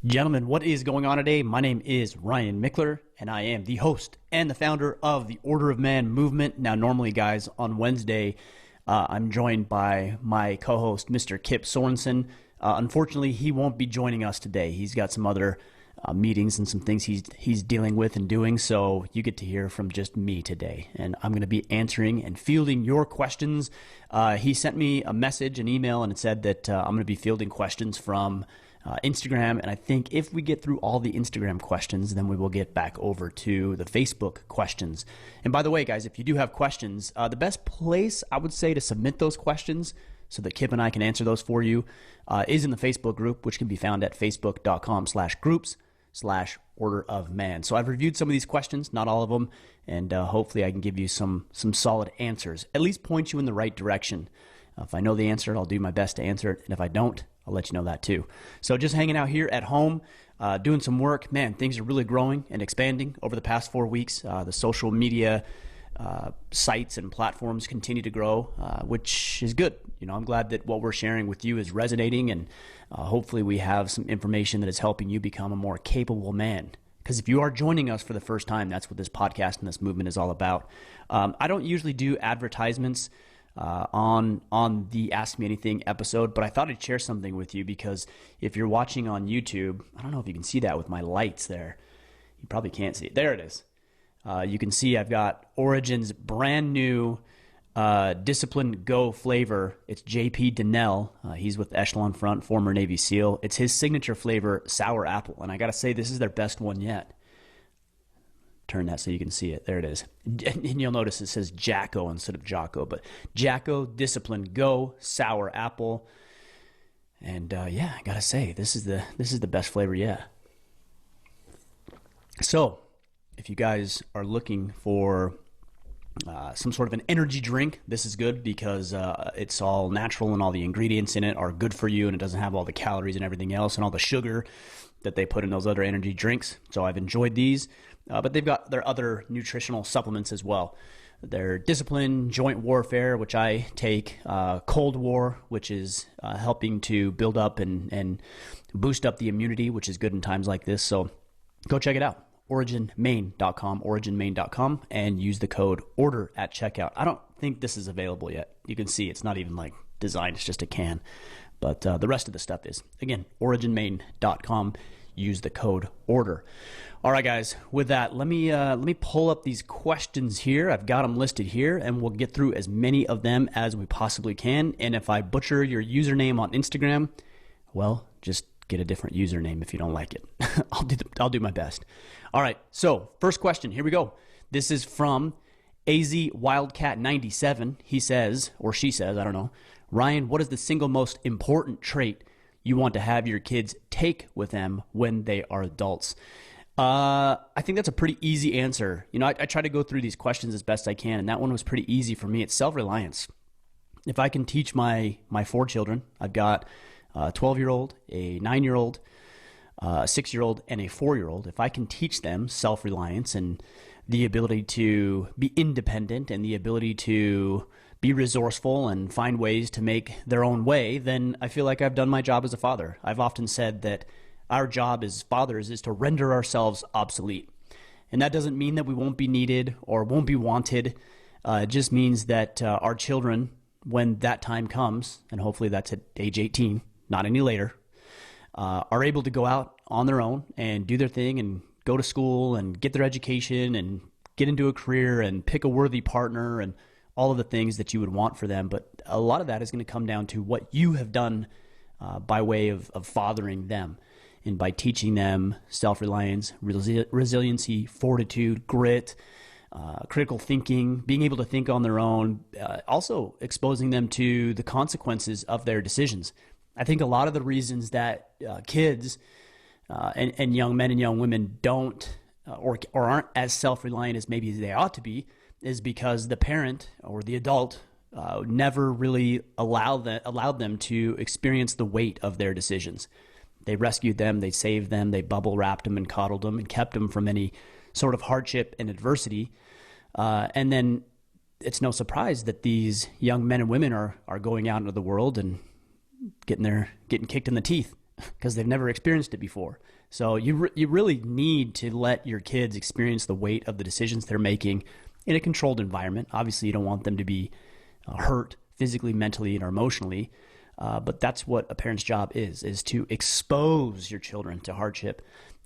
Gentlemen, what is going on today? My name is Ryan Mickler, and I am the host and the founder of the Order of Man movement. Now, normally, guys, on Wednesday, I'm joined by my co-host, Mr. Kip Sorensen. Unfortunately, he won't be joining us today. He's got some other meetings and some things he's dealing with and doing, so you get to hear from just me today. And I'm going to be answering and fielding your questions. He sent me a message, an email, and it said that I'm going to be fielding questions from Instagram, and I think if we get through all the Instagram questions, then we will get back over to the Facebook questions. And by the way, guys, if you do have questions, the best place I would say to submit those questions so that Kip and I can answer those for you is in the Facebook group, which can be found at facebook.com/groups/Order of Man. So I've reviewed some of these questions, not all of them, and hopefully I can give you some solid answers, at least point you in the right direction. If I know the answer, I'll do my best to answer it, and if I don't, I'll let you know that too. So just hanging out here at home, doing some work. Man, things are really growing and expanding over the past 4 weeks. The social media sites and platforms continue to grow, which is good. You know, I'm glad that what we're sharing with you is resonating, and hopefully we have some information that is helping you become a more capable man. Because if you are joining us for the first time, that's what this podcast and this movement is all about. I don't usually do advertisements on the Ask Me Anything episode, but I thought I'd share something with you because if you're watching on YouTube, I don't know if you can see that with my lights there. You probably can't see it. There it is. You can see I've got Origin's brand new Discipline Go flavor. It's JP Donnell. He's with Echelon Front, former Navy SEAL. It's his signature flavor, sour apple, and I got to say this is their best one yet. Turn that so you can see it. There it is. And you'll notice it says Jacko instead of Jocko, but Jacko Discipline Go Sour Apple. And yeah, I gotta say this is the best flavor yet. So, if you guys are looking for some sort of an energy drink, this is good because it's all natural and all the ingredients in it are good for you, and it doesn't have all the calories and everything else and all the sugar that they put in those other energy drinks. So I've enjoyed these. But they've got their other nutritional supplements as well. Their Discipline Joint Warfare, which I take, Cold War, which is helping to build up and boost up the immunity, which is good in times like this. So go check it out. originmaine.com, and use the code ORDER at checkout. I don't think this is available yet. You can see it's not even like designed. It's just a can. But the rest of the stuff is. Again, originmaine.com. Use the code ORDER. All right, guys, with that, let me pull up these questions here. I've got them listed here, and we'll get through as many of them as we possibly can. And if I butcher your username on Instagram, well, just get a different username if you don't like it. I'll do my best. All right, so first question, here we go. This is from AZ Wildcat 97. He says, or she says, I don't know, Ryan, what is the single most important trait you want to have your kids take with them when they are adults? I think that's a pretty easy answer. You know, I try to go through these questions as best I can, and that one was pretty easy for me. It's self-reliance. If I can teach my 4 children, I've got a 12-year-old, a 9-year-old, a 6-year-old, and a 4-year-old. If I can teach them self-reliance and the ability to be independent and the ability to be resourceful and find ways to make their own way, then I feel like I've done my job as a father. I've often said that our job as fathers is to render ourselves obsolete. And that doesn't mean that we won't be needed or won't be wanted. It just means that our children, when that time comes, and hopefully that's at age 18, not any later, are able to go out on their own and do their thing and go to school and get their education and get into a career and pick a worthy partner and all of the things that you would want for them. But a lot of that is going to come down to what you have done by way of fathering them and by teaching them self-reliance, resiliency, fortitude, grit, critical thinking, being able to think on their own, also exposing them to the consequences of their decisions. I think a lot of the reasons that kids and young men and young women don't or aren't as self-reliant as maybe they ought to be is because the parent or the adult never really allowed them to experience the weight of their decisions. They rescued them, they saved them, they bubble wrapped them and coddled them and kept them from any sort of hardship and adversity. And then it's no surprise that these young men and women are going out into the world and getting kicked in the teeth because they've never experienced it before. So you really need to let your kids experience the weight of the decisions they're making in a controlled environment. Obviously, you don't want them to be hurt physically, mentally, or emotionally. But that's what a parent's job is to expose your children to hardship.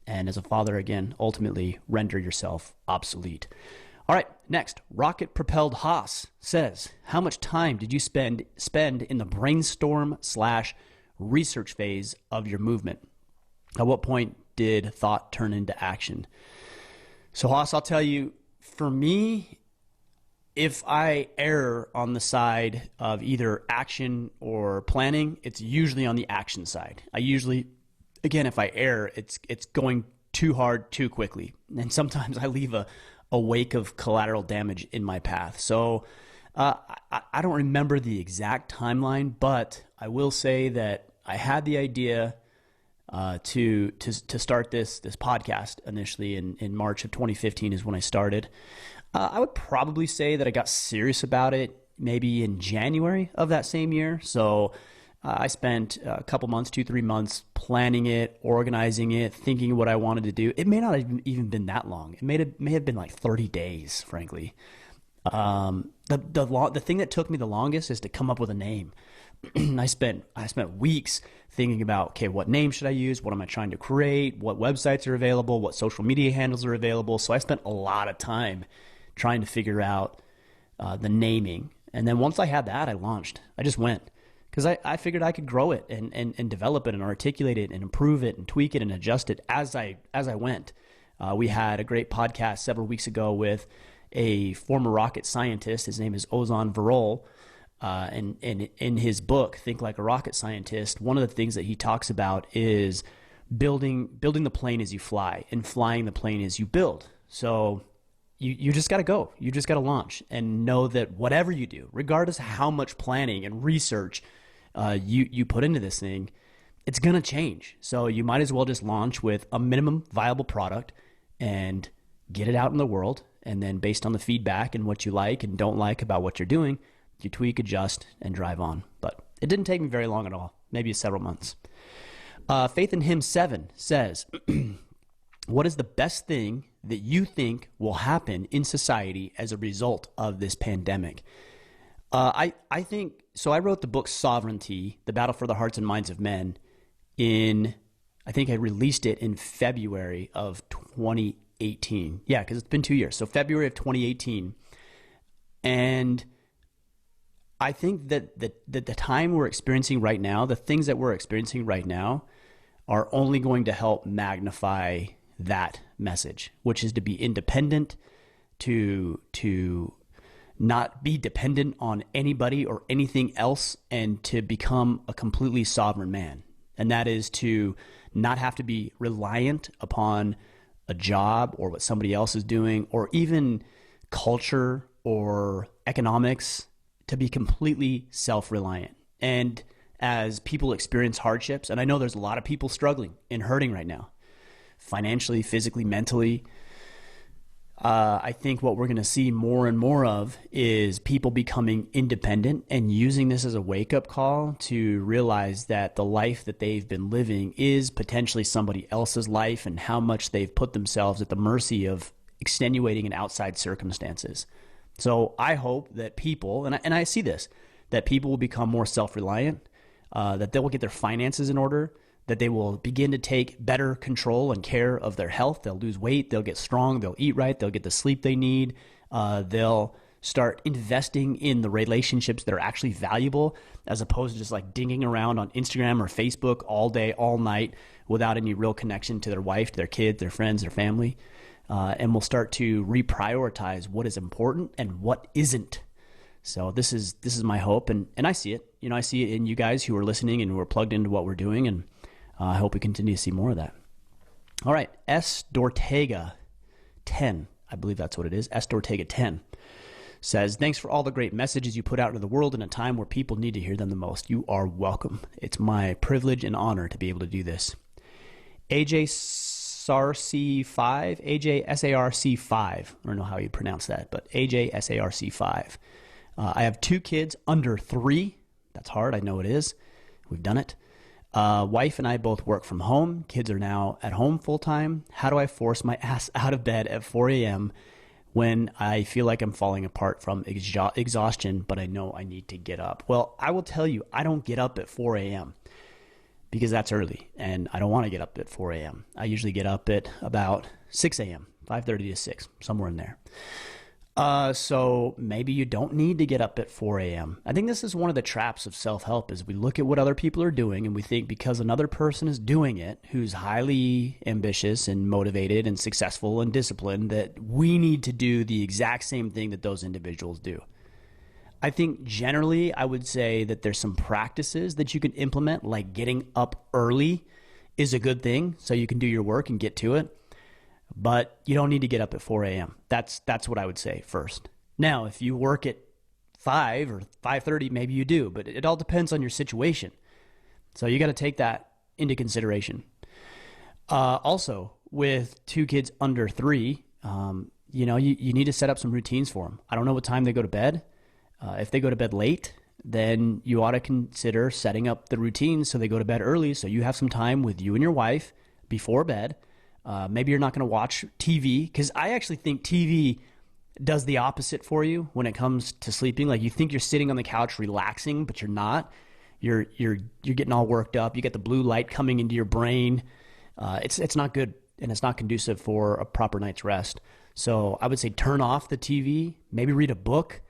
And as a father, again, ultimately render yourself obsolete. All right, next, Rocket Propelled Haas says, how much time did you spend in the brainstorm / research phase of your movement? At what point did thought turn into action? So Haas, I'll tell you, for me, if I err on the side of either action or planning, it's usually on the action side. I usually, again, if I err, it's going too hard too quickly. And sometimes I leave a wake of collateral damage in my path. So I don't remember the exact timeline, but I will say that I had the idea to start this podcast initially in March of 2015 is when I started. I would probably say that I got serious about it maybe in January of that same year. So I spent a couple months, 2-3 months planning it, organizing it, thinking what I wanted to do. It may not have even been that long. It may have been like 30 days, frankly. The thing that took me the longest is to come up with a name. I spent weeks thinking about, okay, what name should I use? What am I trying to create? What websites are available? What social media handles are available? So I spent a lot of time trying to figure out the naming. And then once I had that, I launched. I just went. Because I figured I could grow it and develop it and articulate it and improve it and tweak it and adjust it as I went. We had a great podcast several weeks ago with a former rocket scientist. His name is Ozan Varol. And in his book, Think Like a Rocket Scientist, one of the things that he talks about is building the plane as you fly and flying the plane as you build. So you just got to go. You just got to launch and know that whatever you do, regardless of how much planning and research you put into this thing, it's going to change. So you might as well just launch with a minimum viable product and get it out in the world. And then based on the feedback and what you like and don't like about what you're doing, you tweak, adjust, and drive on. But it didn't take me very long at all, maybe several months. Faith in Him 7 says, what is the best thing that you think will happen in society as a result of this pandemic? I think, so I wrote the book Sovereignty, The Battle for the Hearts and Minds of Men I think I released it in February of 2018. Yeah, because it's been 2 years. So February of 2018. And I think that the time we're experiencing right now, the things that we're experiencing right now are only going to help magnify that message, which is to be independent, to not be dependent on anybody or anything else, and to become a completely sovereign man. And that is to not have to be reliant upon a job or what somebody else is doing, or even culture or economics, to be completely self-reliant. And as people experience hardships, and I know there's a lot of people struggling and hurting right now, financially, physically, mentally, I think what we're going to see more and more of is people becoming independent and using this as a wake-up call to realize that the life that they've been living is potentially somebody else's life, and how much they've put themselves at the mercy of extenuating and outside circumstances. So I hope that people, and I see this, that people will become more self-reliant, that they will get their finances in order, that they will begin to take better control and care of their health. They'll lose weight, they'll get strong, they'll eat right, they'll get the sleep they need. They'll start investing in the relationships that are actually valuable, as opposed to just like dinging around on Instagram or Facebook all day, all night, without any real connection to their wife, to their kids, their friends, their family. And we'll start to reprioritize what is important and what isn't. So this is my hope, and I see it. You know, I see it in you guys who are listening and who are plugged into what we're doing, and I hope we continue to see more of that. All right, S. Dortega 10, I believe that's what it is. S. Dortega 10 says, thanks for all the great messages you put out into the world in a time where people need to hear them the most. You are welcome. It's my privilege and honor to be able to do this. AJ SARC5, AJ SARC5, I don't know how you pronounce that, but AJ SARC5. I have 2 kids under 3. That's hard, I know it is. We've done it. Wife and I both work from home. Kids are now at home full time. How do I force my ass out of bed at 4 a.m. when I feel like I'm falling apart from exhaustion, but I know I need to get up? Well, I will tell you, I don't get up at 4 a.m. because that's early, and I don't want to get up at 4 a.m. I usually get up at about 6 a.m., 5:30 to 6, somewhere in there. So maybe you don't need to get up at 4 a.m. I think this is one of the traps of self-help is we look at what other people are doing and we think because another person is doing it who's highly ambitious and motivated and successful and disciplined that we need to do the exact same thing that those individuals do. I think generally I would say that there's some practices that you can implement, like getting up early is a good thing so you can do your work and get to it. But you don't need to get up at 4 a.m. That's what I would say first. Now, if you work at 5 or 5:30, maybe you do, but it all depends on your situation. So you got to take that into consideration. Also, with 2 kids under 3, you need to set up some routines for them. I don't know what time they go to bed. If they go to bed late, then you ought to consider setting up the routines so they go to bed early so you have some time with you and your wife before bed. Maybe you're not going to watch TV, because I actually think TV does the opposite for you when it comes to sleeping. Like you think you're sitting on the couch relaxing, but you're not. You're getting all worked up. You get the blue light coming into your brain. It's not good, and it's not conducive for a proper night's rest. So I would say turn off the TV. Maybe read a book.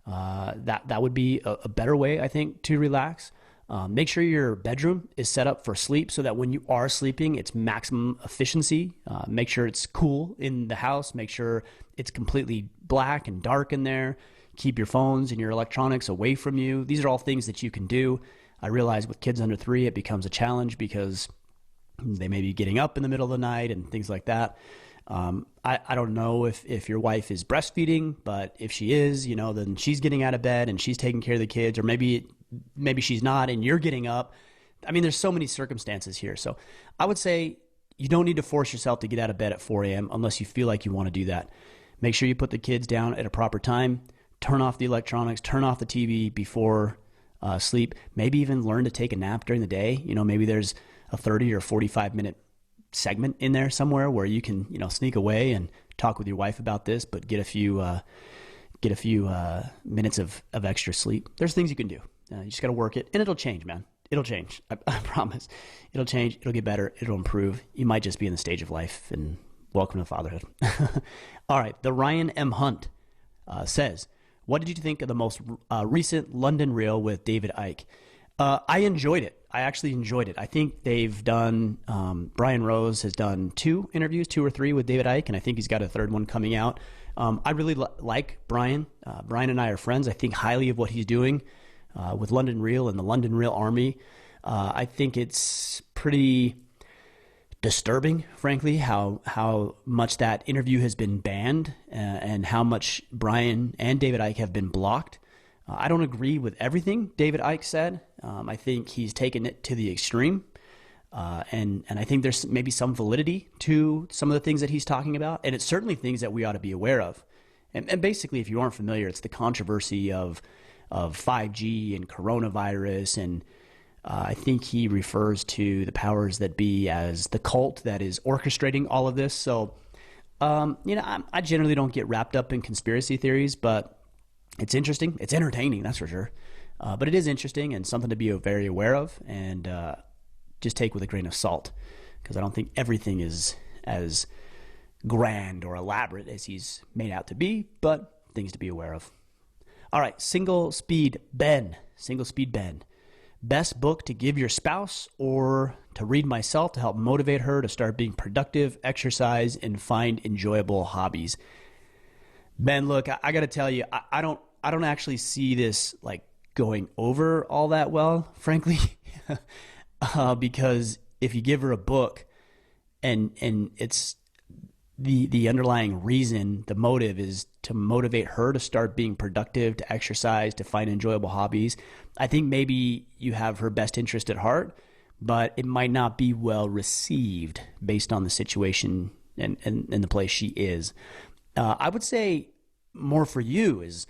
That would be a better way, I think, to relax. Make sure your bedroom is set up for sleep so that when you are sleeping, it's maximum efficiency. Make sure it's cool in the house. Make sure it's completely black and dark in there. Keep your phones and your electronics away from you. These are all things that you can do. I realize with kids under 3, it becomes a challenge because they may be getting up in the middle of the night and things like that. I don't know if your wife is breastfeeding, but if she is, then she's getting out of bed and she's taking care of the kids, or maybe she's not and you're getting up. I mean, there's so many circumstances here. So I would say you don't need to force yourself to get out of bed at 4 a.m. unless you feel like you want to do that. Make sure you put the kids down at a proper time. Turn off the electronics, turn off the TV before sleep. Maybe even learn to take a nap during the day. Maybe there's a 30 or 45 minute segment in there somewhere where you can, sneak away and talk with your wife about this, but get a few minutes of extra sleep. There's things you can do. You just got to work it, and it'll change, man. It'll change. I promise. It'll change. It'll get better. It'll improve. You might just be in the stage of life, and welcome to fatherhood. All right. The Ryan M. Hunt says, what did you think of the most recent London reel with David Icke? I enjoyed it. I actually enjoyed it. I think they've done, Brian Rose has done 2 interviews, 2 or 3 with David Icke, and I think he's got a 3rd one coming out. I really like Brian. Brian and I are friends. I think highly of what he's doing with London Reel and the London Reel Army. I think it's pretty disturbing, frankly, how much that interview has been banned and how much Brian and David Icke have been blocked. I don't agree with everything David Icke said. I think he's taken it to the extreme. And I think there's maybe some validity to some of the things that he's talking about. And it's certainly things that we ought to be aware of. And basically, if you aren't familiar, it's the controversy of 5G and coronavirus. And I think he refers to the powers that be as the cult that is orchestrating all of this. So, I generally don't get wrapped up in conspiracy theories, but it's interesting. It's entertaining, that's for sure. But it is interesting and something to be very aware of and just take with a grain of salt, because I don't think everything is as grand or elaborate as he's made out to be, but things to be aware of. All right, Single Speed Ben. Best book to give your spouse or to read myself to help motivate her to start being productive, exercise, and find enjoyable hobbies. Ben, look, I got to tell you, I don't actually see this like going over all that well, frankly, because if you give her a book and it's the underlying reason, the motive is to motivate her to start being productive, to exercise, to find enjoyable hobbies, I think maybe you have her best interest at heart, but it might not be well received based on the situation and the place she is. I would say more for you is,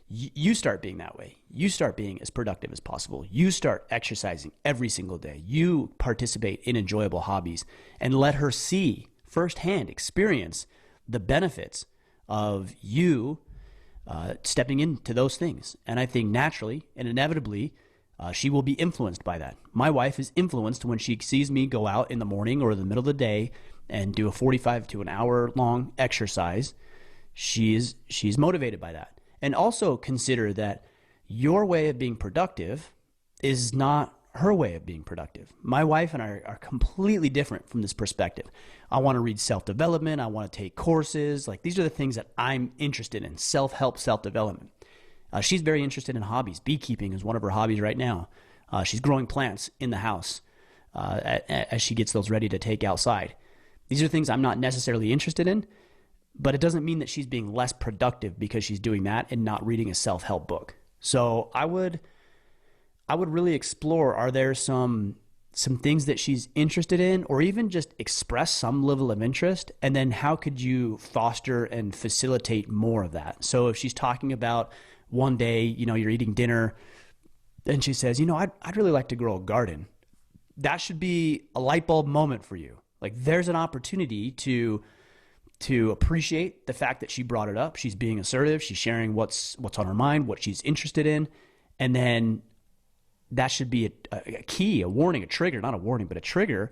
You start being that way. You start being as productive as possible. You start exercising every single day. You participate in enjoyable hobbies, and let her see firsthand, experience the benefits of you stepping into those things. And I think naturally and inevitably, she will be influenced by that. My wife is influenced when she sees me go out in the morning or the middle of the day and do a 45 to an hour long exercise. She's motivated by that. And also consider that your way of being productive is not her way of being productive. My wife and I are completely different from this perspective. I want to read self-development. I want to take courses. Like, these are the things that I'm interested in: self-help, self-development. She's very interested in hobbies. Beekeeping is one of her hobbies right now. She's growing plants in the house as she gets those ready to take outside. These are things I'm not necessarily interested in, but it doesn't mean that she's being less productive because she's doing that and not reading a self-help book. So I would really explore, are there some things that she's interested in, or even just express some level of interest? And then how could you foster and facilitate more of that? So if she's talking about one day, you're eating dinner and she says, I'd really like to grow a garden. That should be a light bulb moment for you. Like, there's an opportunity to appreciate the fact that she brought it up. She's being assertive. She's sharing what's on her mind, what she's interested in. And then that should be a key, a warning, a trigger, not a warning, but a trigger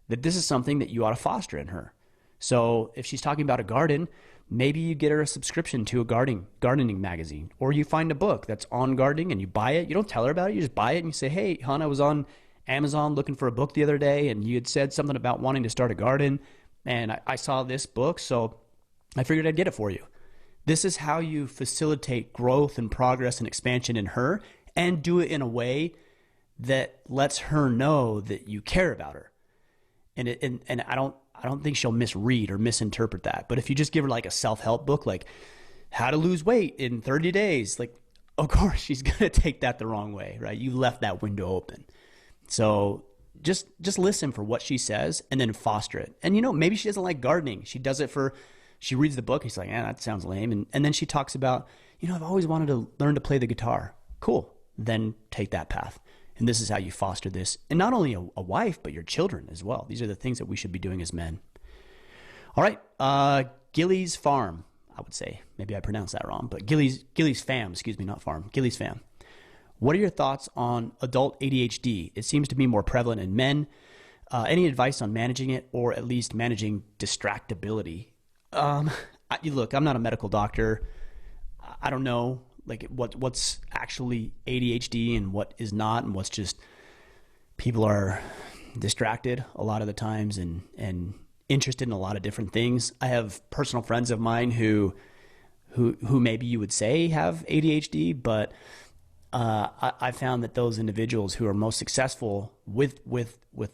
that this is something that you ought to foster in her. So if she's talking about a garden, maybe you get her a subscription to a gardening magazine, or you find a book that's on gardening and you buy it. You don't tell her about it. You just buy it and you say, hey, hon, I was on Amazon looking for a book the other day and you had said something about wanting to start a garden, and I saw this book, so I figured I'd get it for you. This is how you facilitate growth and progress and expansion in her, and do it in a way that lets her know that you care about her. And I don't think she'll misread or misinterpret that. But if you just give her like a self-help book, like how to lose weight in 30 days, like, of course she's going to take that the wrong way, right? You left that window open. So just listen for what she says and then foster it. And maybe she doesn't like gardening. She does it she reads the book. He's like, that sounds lame. And then she talks about, I've always wanted to learn to play the guitar. Cool. Then take that path. And this is how you foster this. And not only a wife, but your children as well. These are the things that we should be doing as men. All right. Gilly's Farm, I would say. Maybe I pronounced that wrong, but Gilly's Fam, not farm. Gilly's Fam. What are your thoughts on adult ADHD? It seems to be more prevalent in men. Any advice on managing it, or at least managing distractibility? Look, I'm not a medical doctor. I don't know what's actually ADHD and what is not, and what's just people are distracted a lot of the times and interested in a lot of different things. I have personal friends of mine who maybe you would say have ADHD, but I found that those individuals who are most successful with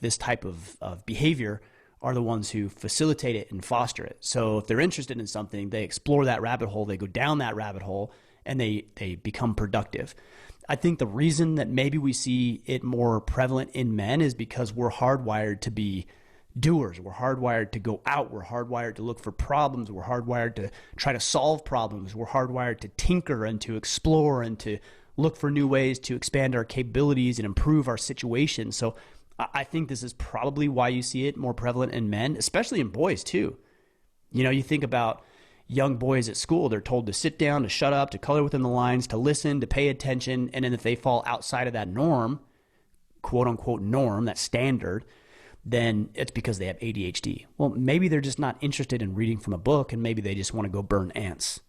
this type of behavior are the ones who facilitate it and foster it. So if they're interested in something, they explore that rabbit hole, they go down that rabbit hole, and they become productive. I think the reason that maybe we see it more prevalent in men is because we're hardwired to be doers. We're hardwired to go out. We're hardwired to look for problems. We're hardwired to try to solve problems. We're hardwired to tinker and to explore and to look for new ways to expand our capabilities and improve our situation. So I think this is probably why you see it more prevalent in men, especially in boys too. You think about young boys at school, they're told to sit down, to shut up, to color within the lines, to listen, to pay attention. And then if they fall outside of that norm, quote unquote norm, that standard, then it's because they have ADHD. Well, maybe they're just not interested in reading from a book, and maybe they just want to go burn ants,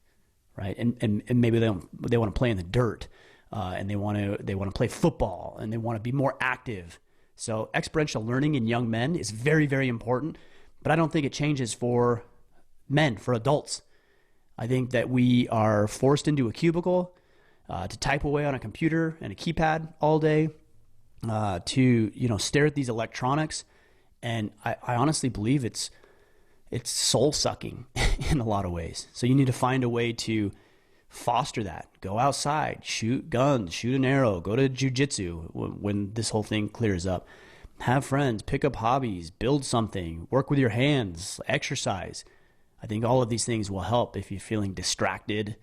right? And maybe they want to play in the dirt, and they want to play football, and they want to be more active. So experiential learning in young men is very, very important, but I don't think it changes for men, for adults. I think that we are forced into a cubicle to type away on a computer and a keypad all day, to stare at these electronics, and I honestly believe it's soul sucking in a lot of ways. So you need to find a way to foster that. Go outside, shoot guns, shoot an arrow, go to jujitsu when this whole thing clears up. Have friends, pick up hobbies, build something, work with your hands, exercise. I think all of these things will help if you're feeling distracted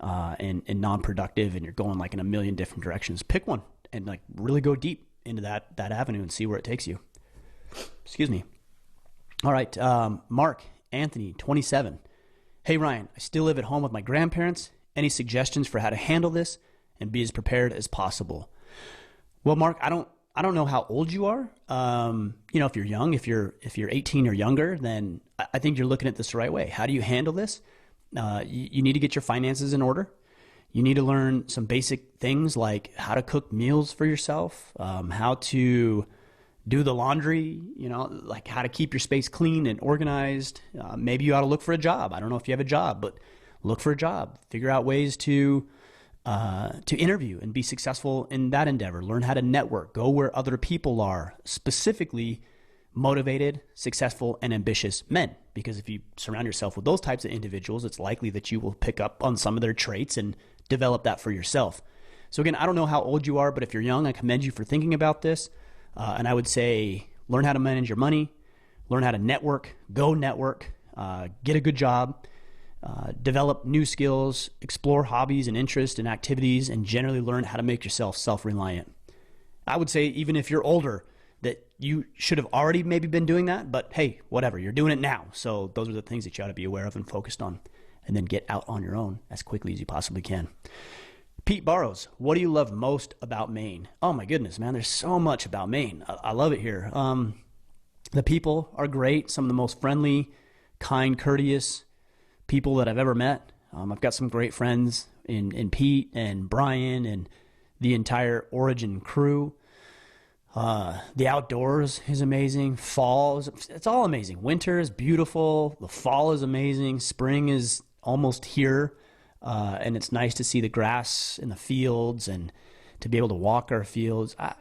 and non-productive, and you're going like in a million different directions. Pick one and like really go deep into that avenue and see where it takes you. Excuse me. All right. Mark Anthony, 27. Hey, Ryan, I still live at home with my grandparents. Any suggestions for how to handle this and be as prepared as possible? Well, Mark, I don't know how old you are. If you're young, if you're 18 or younger, then I think you're looking at this the right way. How do you handle this? You need to get your finances in order. You need to learn some basic things like how to cook meals for yourself, how to do the laundry, like how to keep your space clean and organized. Maybe you ought to look for a job. I don't know if you have a job, but look for a job. Figure out ways to interview and be successful in that endeavor. Learn how to network. Go where other people are, specifically motivated, successful, and ambitious men. Because if you surround yourself with those types of individuals, it's likely that you will pick up on some of their traits and develop that for yourself. So again, I don't know how old you are, but if you're young, I commend you for thinking about this. And I would say learn how to manage your money, learn how to network, get a good job, develop new skills, explore hobbies and interests and activities, and generally learn how to make yourself self-reliant. I would say even if you're older, that you should have already maybe been doing that, but hey, whatever, you're doing it now. So those are the things that you ought to be aware of and focused on, and then get out on your own as quickly as you possibly can. Pete Barrows, what do you love most about Maine? Oh my goodness, man, there's so much about Maine. I love it here. The people are great. Some of the most friendly, kind, courteous people that I've ever met. I've got some great friends in Pete and Brian and the entire Origin crew. The outdoors is amazing. Fall, it's all amazing. Winter is beautiful. The fall is amazing. Spring is almost here. And it's nice to see the grass in the fields and to be able to walk our fields. I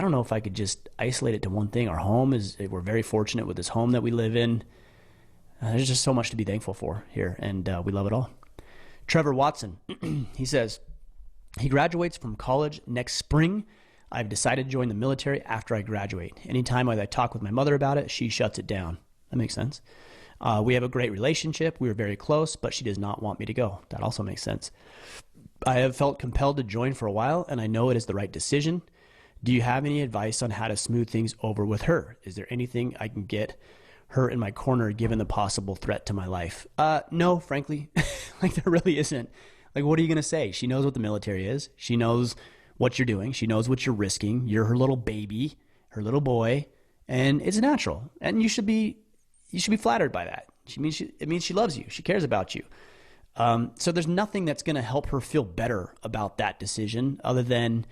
don't know if I could just isolate it to one thing. Our home we're very fortunate with this home that we live in. There's just so much to be thankful for here, and we love it all. Trevor Watson, he says, he graduates from college next spring. I've decided to join the military after I graduate. Anytime I talk with my mother about it, she shuts it down. That makes sense. We have a great relationship. We are very close, but she does not want me to go. That also makes sense. I have felt compelled to join for a while, and I know it is the right decision. Do you have any advice on how to smooth things over with her? Is there anything I can get her in my corner given the possible threat to my life? No, frankly. Like, there really isn't. Like, what are you going to say? She knows what the military is. She knows what you're doing. She knows what you're risking. You're her little baby, her little boy, and it's natural. And you should be flattered by that. It means she loves you. She cares about you. So there's nothing that's going to help her feel better about that decision other than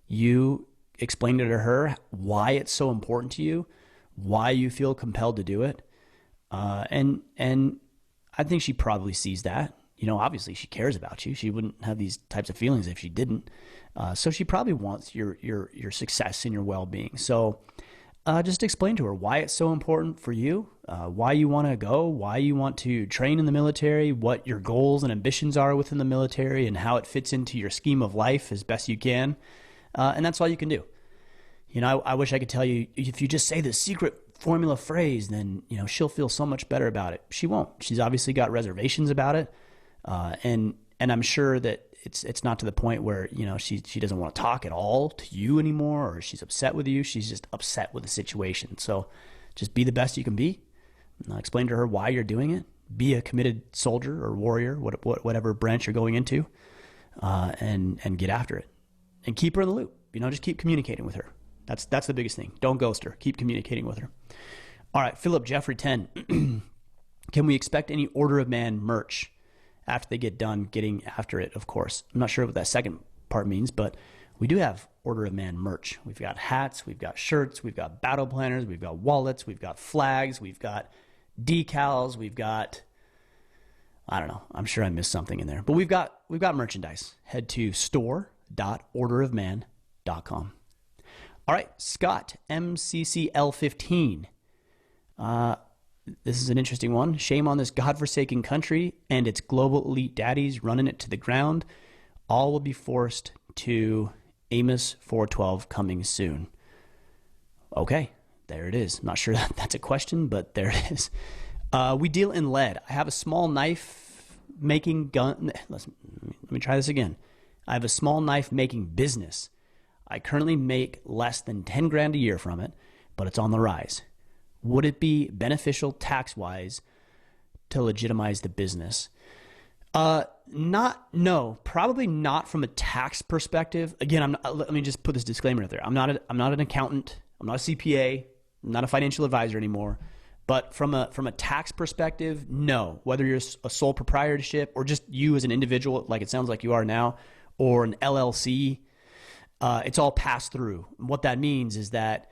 you explain to her why it's so important to you, why you feel compelled to do it. And I think she probably sees that. Obviously she cares about you. She wouldn't have these types of feelings if she didn't. So she probably wants your success and your well-being. So just explain to her why it's so important for you, why you want to go, why you want to train in the military, what your goals and ambitions are within the military, and how it fits into your scheme of life as best you can. And that's all you can do. I wish I could tell you, if you just say the secret formula phrase, then, she'll feel so much better about it. She won't. She's obviously got reservations about it. And I'm sure that it's not to the point where, she doesn't want to talk at all to you anymore, or she's upset with you. She's just upset with the situation. So just be the best you can be. Explain to her why you're doing it. Be a committed soldier or warrior, whatever branch you're going into, and get after it. And keep her in the loop. Just keep communicating with her. That's the biggest thing. Don't ghost her. Keep communicating with her. All right, Philip Jeffrey 10. Can we expect any Order of Man merch after they get done getting after it? Of course. I'm not sure what that second part means, but we do have Order of Man merch. We've got hats, we've got shirts, we've got battle planners, we've got wallets, we've got flags, we've got decals, we've got, I don't know, I'm sure I missed something in there, but we've got merchandise. Head to store.orderofman.com. All right, Scott, MCCL15. This is an interesting one. Shame on this godforsaken country and its global elite daddies running it to the ground. All will be forced to Amos 4:12 coming soon. Okay, there it is. Not sure that's a question, but there it is. We deal in lead. I have a small knife making gun. Let me try this again. I have a small knife making business. I currently make less than 10 grand a year from it, but it's on the rise. Would it be beneficial tax-wise to legitimize the business? No, probably not from a tax perspective. Again, let me just put this disclaimer out there. I'm not an accountant. I'm not a CPA. I'm not a financial advisor anymore. But from a tax perspective, no. Whether you're a sole proprietorship or just you as an individual, like it sounds like you are now, or an LLC, it's all passed through. What that means is that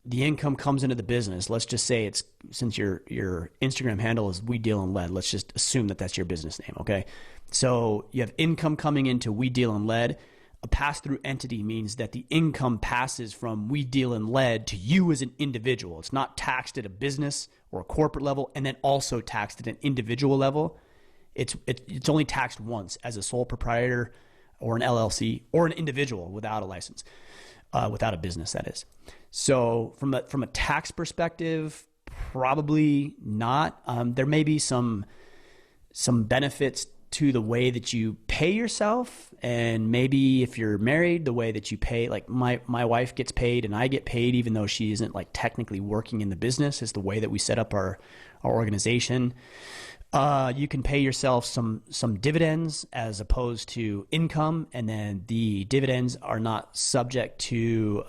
the income comes into the business. Let's just say it's, since your Instagram handle is We Deal in Lead, let's just assume that that's your business name, okay? So you have income coming into We Deal in Lead. A pass-through entity means that the income passes from We Deal in Lead to you as an individual. It's not taxed at a business or a corporate level and then also taxed at an individual level. It's only taxed once as a sole proprietor or an LLC or an individual without a license, without a business, that is. So from a tax perspective, probably not. There may be some benefits to the way that you pay yourself, and maybe if you're married, the way that you pay. Like my wife gets paid and I get paid even though she isn't like technically working in the business, is the way that we set up our organization. You can pay yourself some dividends as opposed to income, and then the dividends are not subject to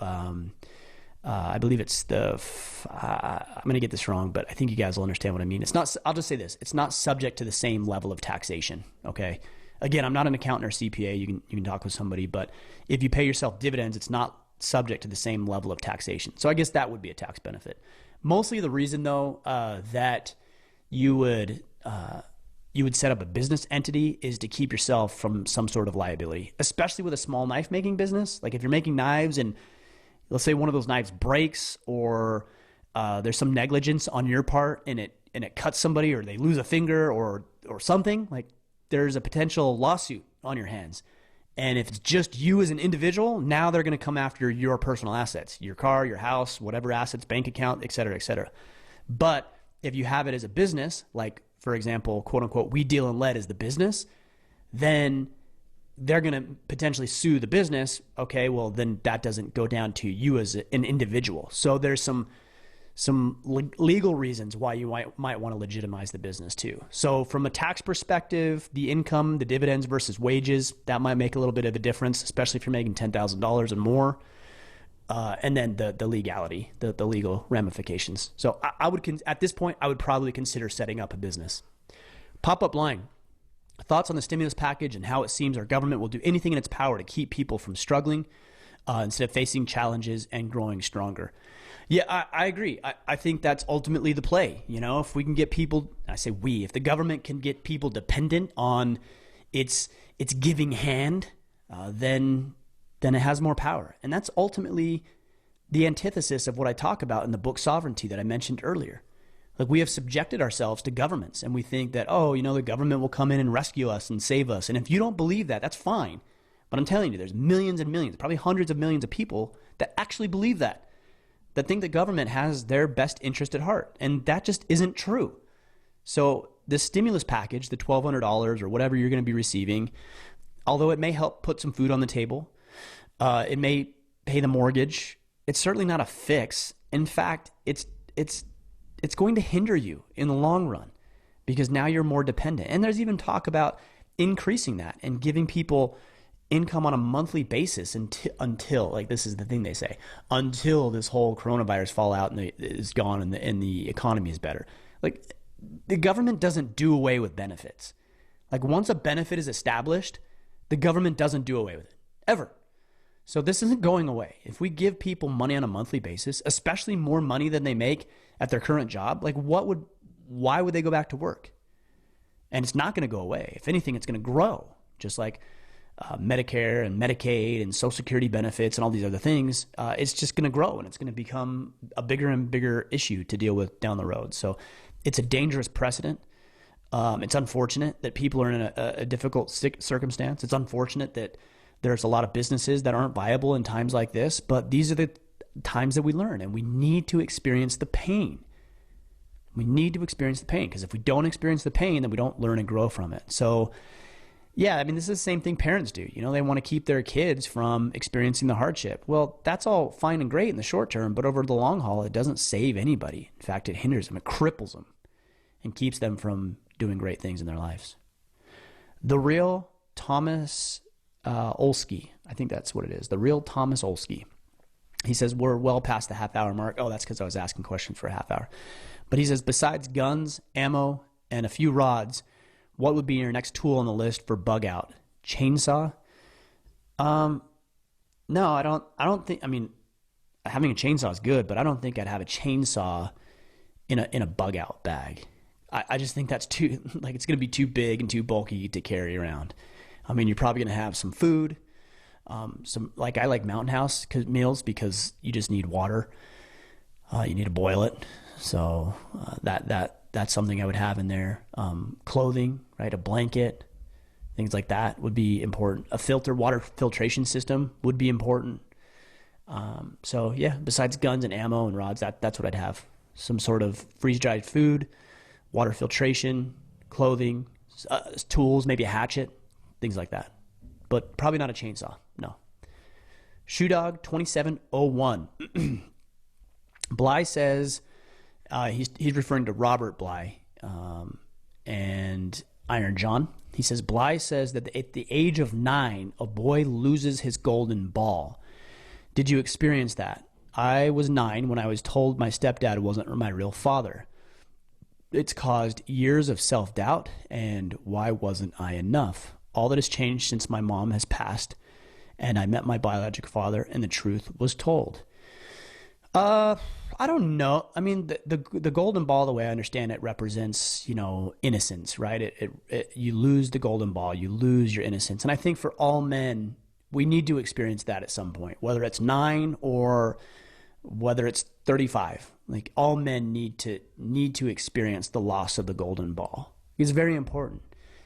I believe it's I'm going to get this wrong, but I think you guys will understand what I mean. It's not, I'll just say this. It's not subject to the same level of taxation. Okay. Again, I'm not an accountant or CPA. You can talk with somebody, but if you pay yourself dividends, it's not subject to the same level of taxation. So I guess that would be a tax benefit. Mostly the reason though, that you would set up a business entity is to keep yourself from some sort of liability, especially with a small knife making business. Like if you're making knives and let's say one of those knives breaks, or there's some negligence on your part and it cuts somebody, or they lose a finger or something, like there's a potential lawsuit on your hands. And if it's just you as an individual, now they're going to come after your personal assets, your car, your house, whatever assets, bank account, et cetera, et cetera. But if you have it as a business, like for example, quote unquote, We Deal in Lead as the business, then they're going to potentially sue the business. Okay, well then that doesn't go down to you as an individual. So there's some legal reasons why you might want to legitimize the business too. So from a tax perspective, the income, the dividends versus wages, that might make a little bit of a difference, especially if you're making $10,000 and more. And then the legality, the legal ramifications. So I would, at this point, I would probably consider setting up a business. Pop-up line. Thoughts on the stimulus package and how it seems our government will do anything in its power to keep people from struggling instead of facing challenges and growing stronger. Yeah, I agree. I think that's ultimately the play. You know, if we can get people, I say we, if the government can get people dependent on its giving hand, then it has more power. And that's ultimately the antithesis of what I talk about in the book Sovereignty that I mentioned earlier. Like we have subjected ourselves to governments and we think that, oh, you know, the government will come in and rescue us and save us. And if you don't believe that, that's fine. But I'm telling you, there's millions and millions, probably hundreds of millions of people that actually believe that think the government has their best interest at heart. And that just isn't true. So the stimulus package, the $1,200 or whatever you're going to be receiving, although it may help put some food on the table, it may pay the mortgage, it's certainly not a fix. In fact, it's going to hinder you in the long run because now you're more dependent. And there's even talk about increasing that and giving people income on a monthly basis until like this is the thing they say, until this whole coronavirus fallout and is gone and the economy is better. Like the government doesn't do away with benefits. Like once a benefit is established, the government doesn't do away with it ever. So this isn't going away. If we give people money on a monthly basis, especially more money than they make at their current job, like why would they go back to work? And it's not going to go away. If anything, it's going to grow, just like Medicare and Medicaid and Social Security benefits and all these other things. It's just going to grow and it's going to become a bigger and bigger issue to deal with down the road. So it's a dangerous precedent. It's unfortunate that people are in a difficult circumstance. It's unfortunate that there's a lot of businesses that aren't viable in times like this, but these are the times that we learn and we need to experience the pain. We need to experience the pain, because if we don't experience the pain, then we don't learn and grow from it. So yeah, I mean, this is the same thing parents do. They want to keep their kids from experiencing the hardship. Well, that's all fine and great in the short term, but over the long haul, it doesn't save anybody. In fact, it hinders them, it cripples them, and keeps them from doing great things in their lives. The real Thomas Olsky, I think that's what it is. The real Thomas Olsky. He says, we're well past the half-hour mark. Oh, that's because I was asking questions for a half hour. But he says, besides guns, ammo, and a few rods, what would be your next tool on the list for bug out? Chainsaw? No, I don't think, I mean, having a chainsaw is good, but I don't think I'd have a chainsaw in a bug out bag. I just think that's too, like, it's going to be too big and too bulky to carry around. I mean, you're probably going to have some food, like I like Mountain House meals because you just need water. You need to boil it. So that's something I would have in there. Clothing, right? A blanket, things like that would be important. A water filtration system would be important. So yeah, besides guns and ammo and rods, that's what I'd have. Some sort of freeze-dried food, water filtration, clothing, tools, maybe a hatchet, things like that. But probably not a chainsaw, no. Shoedog 2701. Bly says, he's referring to Robert Bly and Iron John. He says, Bly says that at the age of 9, a boy loses his golden ball. Did you experience that? I was 9 when I was told my stepdad wasn't my real father. It's caused years of self-doubt and why wasn't I enough? All that has changed since my mom has passed and I met my biological father and the truth was told. I don't know. I mean, the golden ball, the way I understand it, represents, innocence, right? You lose the golden ball, you lose your innocence. And I think for all men, we need to experience that at some point, whether it's 9 or whether it's 35. Like, all men need to experience the loss of the golden ball. It's very important.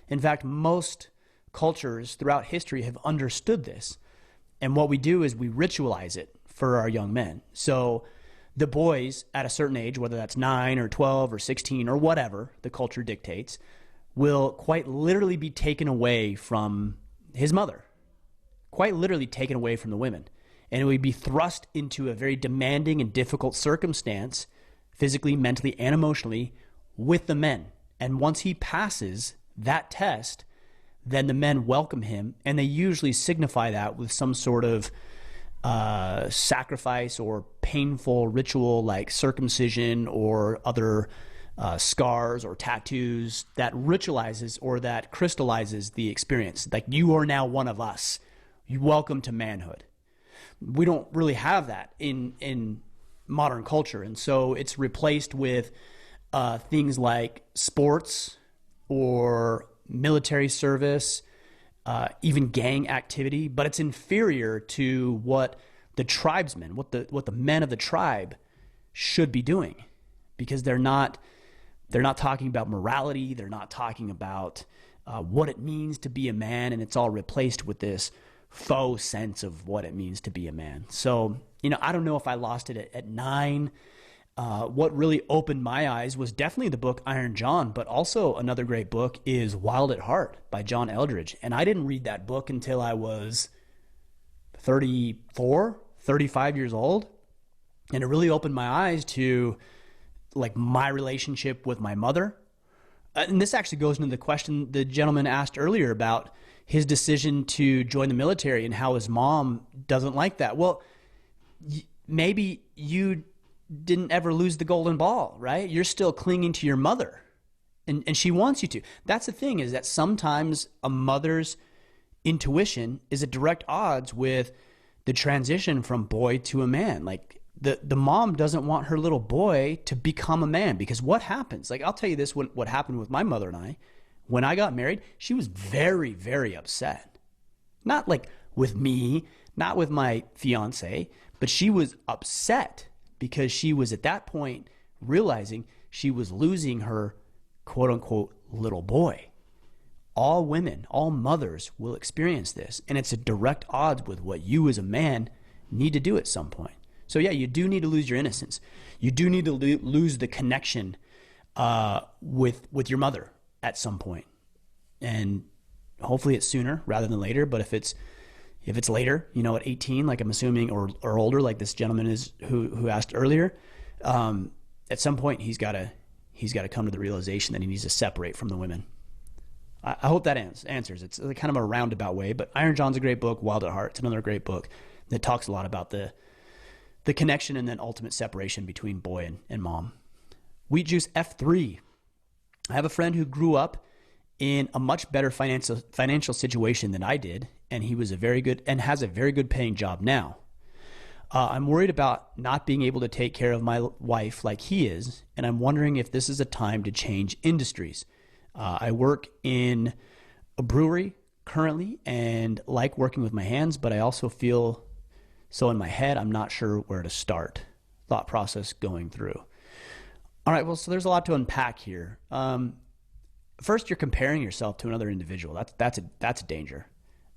In fact, most cultures throughout history have understood this. And what we do is we ritualize it for our young men. So the boys at a certain age, whether that's 9 or 12 or 16 or whatever the culture dictates, will quite literally be taken away from his mother, quite literally taken away from the women. And it would be thrust into a very demanding and difficult circumstance, physically, mentally, and emotionally, with the men. And once he passes that test, then the men welcome him, and they usually signify that with some sort of sacrifice or painful ritual like circumcision or other scars or tattoos that ritualizes or that crystallizes the experience. Like, you are now one of us. You welcome to manhood. We don't really have that in modern culture. And so it's replaced with things like sports or military service, even gang activity, but it's inferior to what the tribesmen, what the men of the tribe should be doing, because they're not talking about morality. They're not talking about what it means to be a man, and it's all replaced with this faux sense of what it means to be a man. So, I don't know if I lost it at 9. What really opened my eyes was definitely the book Iron John, but also another great book is Wild at Heart by John Eldredge. And I didn't read that book until I was 34, 35 years old. And it really opened my eyes to like my relationship with my mother. And this actually goes into the question the gentleman asked earlier about his decision to join the military and how his mom doesn't like that. Well, maybe you didn't ever lose the golden ball, right? You're still clinging to your mother, and she wants you to. That's the thing, is that sometimes a mother's intuition is at direct odds with the transition from boy to a man. Like, the mom doesn't want her little boy to become a man, because what happens? Like, I'll tell you this, what happened with my mother and I. When I got married, she was very, very upset. Not like with me, not with my fiance, but she was upset because she was at that point realizing she was losing her quote unquote little boy. All women, all mothers will experience this, and it's a direct odds with what you as a man need to do at some point. So yeah, you do need to lose your innocence. You do need to lose the connection with your mother at some point. And hopefully it's sooner rather than later. But if it's later, at 18, like I'm assuming, or older, like this gentleman is who asked earlier, at some point he's got to come to the realization that he needs to separate from the women. I hope that answers. It's kind of a roundabout way, but Iron John's a great book. Wild at Heart, it's another great book that talks a lot about the connection and then ultimate separation between boy and mom. Wheat Juice F3. I have a friend who grew up in a much better financial situation than I did, and he was has a very good paying job now. I'm worried about not being able to take care of my wife like he is, and I'm wondering if this is a time to change industries. I work in a brewery currently and like working with my hands, but I also feel so in my head, I'm not sure where to start. Thought process going through. All right, well, so there's a lot to unpack here. First, you're comparing yourself to another individual. That's a danger.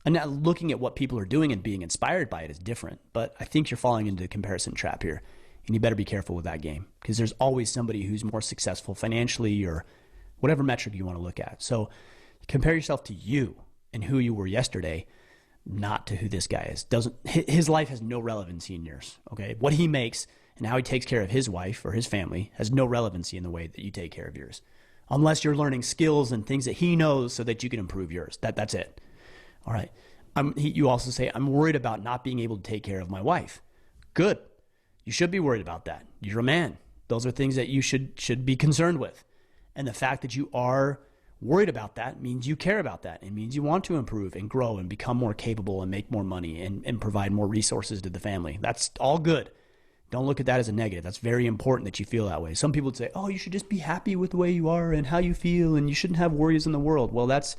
And now looking at what people are doing and being inspired by it is different. But I think you're falling into the comparison trap here, and you better be careful with that game because there's always somebody who's more successful financially or whatever metric you want to look at. So compare yourself to you and who you were yesterday, not to who this guy is. His life has no relevancy in yours. Okay, what he makes and how he takes care of his wife or his family has no relevancy in the way that you take care of yours, unless you're learning skills and things that he knows so that you can improve yours. That's it. All right. You also say, I'm worried about not being able to take care of my wife. Good. You should be worried about that. You're a man. Those are things that you should be concerned with. And the fact that you are worried about that means you care about that. It means you want to improve and grow and become more capable and make more money and provide more resources to the family. That's all good. Don't look at that as a negative. That's very important that you feel that way. Some people would say, oh, you should just be happy with the way you are and how you feel, and you shouldn't have worries in the world. Well, that's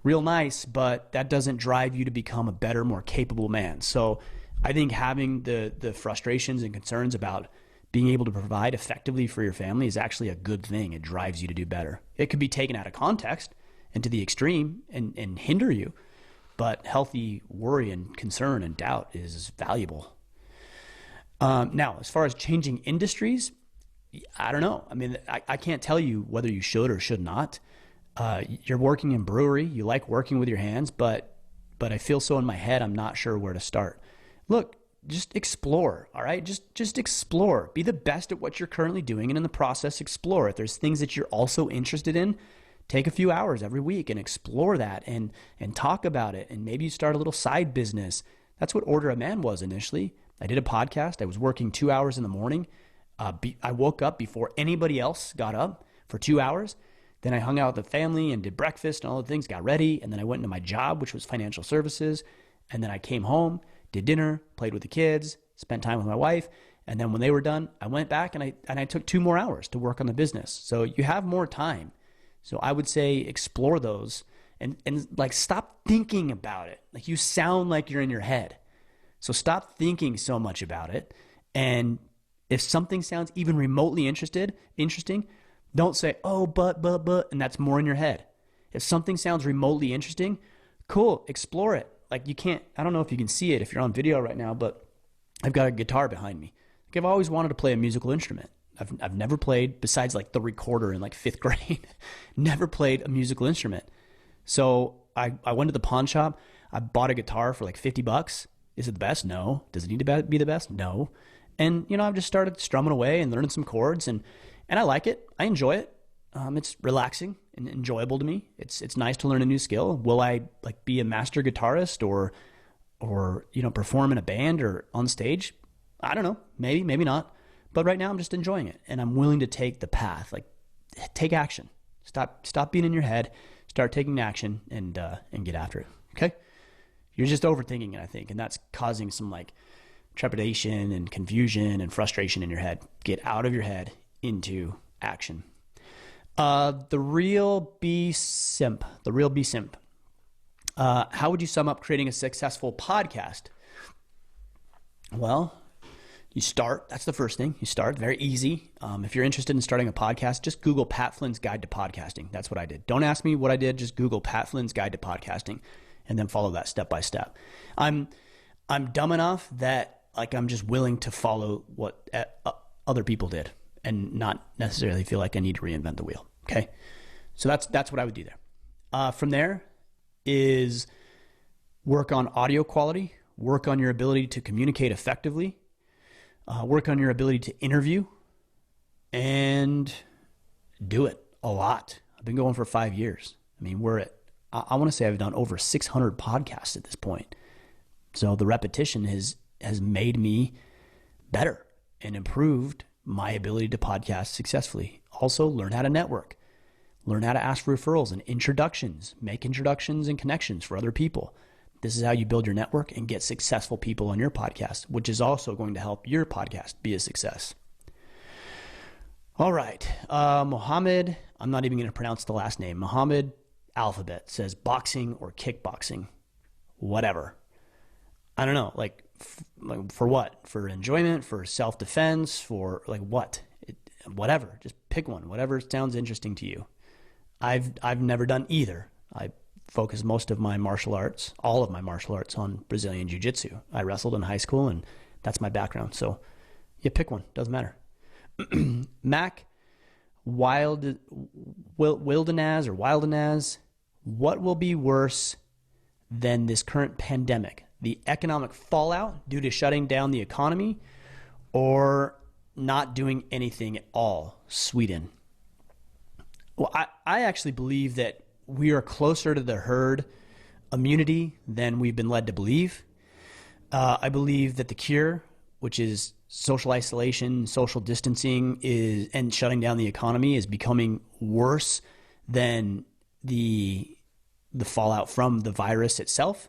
real nice, but that doesn't drive you to become a better, more capable man. So I think having the frustrations and concerns about being able to provide effectively for your family is actually a good thing. It drives you to do better. It could be taken out of context and to the extreme and hinder you, but healthy worry and concern and doubt is valuable. Now, as far as changing industries, I don't know. I mean, I can't tell you whether you should or should not. You're working in brewery. You like working with your hands, but I feel so in my head, I'm not sure where to start. Look, just explore, all right? Just explore. Be the best at what you're currently doing, and in the process, explore. If there's things that you're also interested in, take a few hours every week and explore that and talk about it, and maybe you start a little side business. That's what Order a Man was initially. I did a podcast. I was working 2 hours in the morning. I woke up before anybody else got up for 2 hours. Then I hung out with the family and did breakfast and all the things, got ready. And then I went into my job, which was financial services. And then I came home, did dinner, played with the kids, spent time with my wife. And then when they were done, I went back and I took 2 more hours to work on the business. So you have more time. So I would say explore those and like stop thinking about it. Like you sound like you're in your head. So stop thinking so much about it. And if something sounds even remotely interesting, don't say, oh, but, and that's more in your head. If something sounds remotely interesting, cool, explore it. Like you can't, I don't know if you can see it if you're on video right now, but I've got a guitar behind me. Like I've always wanted to play a musical instrument. I've never played, besides like the recorder in like 5th grade, never played a musical instrument. So I went to the pawn shop. I bought a guitar for like $50. Is it the best? No. Does it need to be the best? No. And, I've just started strumming away and learning some chords and I like it. I enjoy it. It's relaxing and enjoyable to me. It's nice to learn a new skill. Will I like be a master guitarist or perform in a band or on stage? I don't know. Maybe, maybe not. But right now I'm just enjoying it and I'm willing to take the path. Like take action. Stop being in your head. Start taking action and get after it. Okay? You're just overthinking it, I think, and that's causing some like trepidation and confusion and frustration in your head. Get out of your head into action. The real B simp. How would you sum up creating a successful podcast? Well, you start. That's the first thing. You start. Very easy. If you're interested in starting a podcast, just Google Pat Flynn's Guide to Podcasting. That's what I did. Don't ask me what I did. Just Google Pat Flynn's Guide to Podcasting and then follow that step by step. I'm dumb enough that like I'm just willing to follow what other people did. and not necessarily feel like I need to reinvent the wheel. Okay. So that's what I would do there. From there is work on audio quality, work on your ability to communicate effectively, work on your ability to interview, and do it a lot. I've been going for 5 years. I mean, I want to say I've done over 600 podcasts at this point. So the repetition has made me better and improved my ability to podcast successfully. Also, learn how to network, learn how to ask for referrals and introductions, make introductions and connections for other people. This is how you build your network and get successful people on your podcast, which is also going to help your podcast be a success. All right. Mohammed, I'm not even going to pronounce the last name. Mohammed Alphabet says boxing or kickboxing, whatever. I don't know, like for what? For enjoyment, for self-defense, for like what? Whatever. Just pick one, whatever sounds interesting to you. I've never done either. I focus most of my martial arts, all of my martial arts, on Brazilian Jiu-Jitsu. I wrestled in high school, and that's my background. So you pick one, doesn't matter. Mac Wildenaz, what will be worse than this current pandemic? The economic fallout due to shutting down the economy, or not doing anything at all? Sweden. Well, I actually believe that we are closer to the herd immunity than we've been led to believe. I believe that the cure, which is social isolation, social distancing, and shutting down the economy, is becoming worse than the fallout from the virus itself.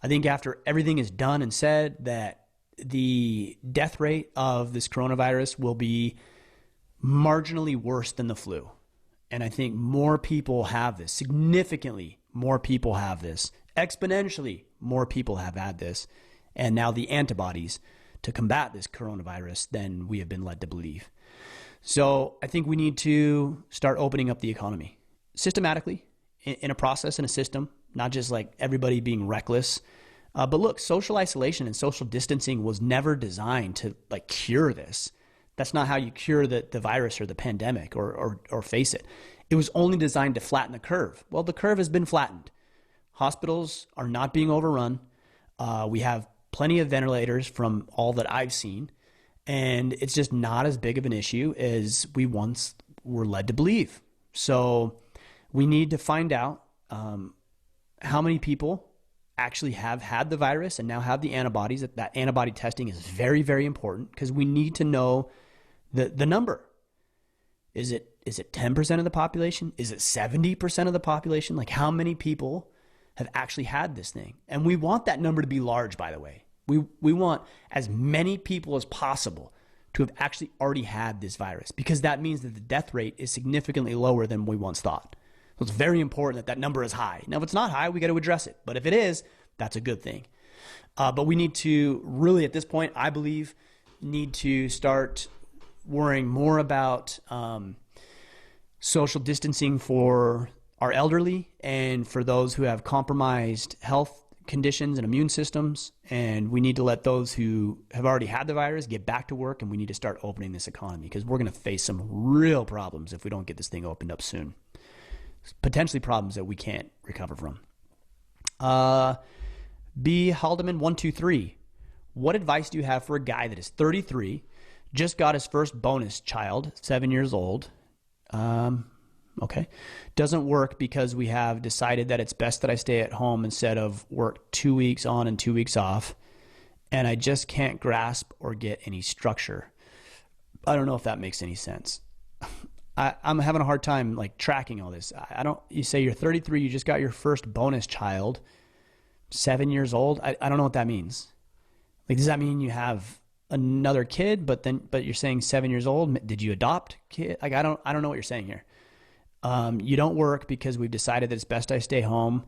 I think after everything is done and said, that the death rate of this coronavirus will be marginally worse than the flu. And I think more people have this, significantly more people have this, exponentially more people have had this, and now the antibodies to combat this coronavirus than we have been led to believe. So I think we need to start opening up the economy systematically, in a process and a system, not just like everybody being reckless. But look, social isolation and social distancing was never designed to like cure this. That's not how you cure the virus or the pandemic or face it. It was only designed to flatten the curve. Well, the curve has been flattened. Hospitals are not being overrun. We have plenty of ventilators from all that I've seen, and it's just not as big of an issue as we once were led to believe. So we need to find out how many people actually have had the virus and now have the antibodies. That antibody testing is very, very important, because we need to know the number. Is it 10% of the population? Is it 70% of the population? Like, how many people have actually had this thing? And we want that number to be large, by the way. We want as many people as possible to have actually already had this virus, because that means that the death rate is significantly lower than we once thought. So it's very important that number is high. Now, if it's not high, we got to address it. But if it is, that's a good thing. But we need to really, at this point, I believe, need to start worrying more about social distancing for our elderly and for those who have compromised health conditions and immune systems. And we need to let those who have already had the virus get back to work, and we need to start opening this economy, because we're going to face some real problems if we don't get this thing opened up soon. Potentially problems that we can't recover from. B. Haldeman 123. What advice do you have for a guy that is 33, just got his first bonus child, 7 years old? Okay. Doesn't work because we have decided that it's best that I stay at home instead of work 2 weeks on and 2 weeks off. And I just can't grasp or get any structure. I don't know if that makes any sense. I'm having a hard time like tracking all this. You say you're 33, you just got your first bonus child, 7 years old. I don't know what that means. Like, does that mean you have another kid, but you're saying 7 years old? Did you adopt kid? Like, I don't know what you're saying here. You don't work because we've decided that it's best I stay home,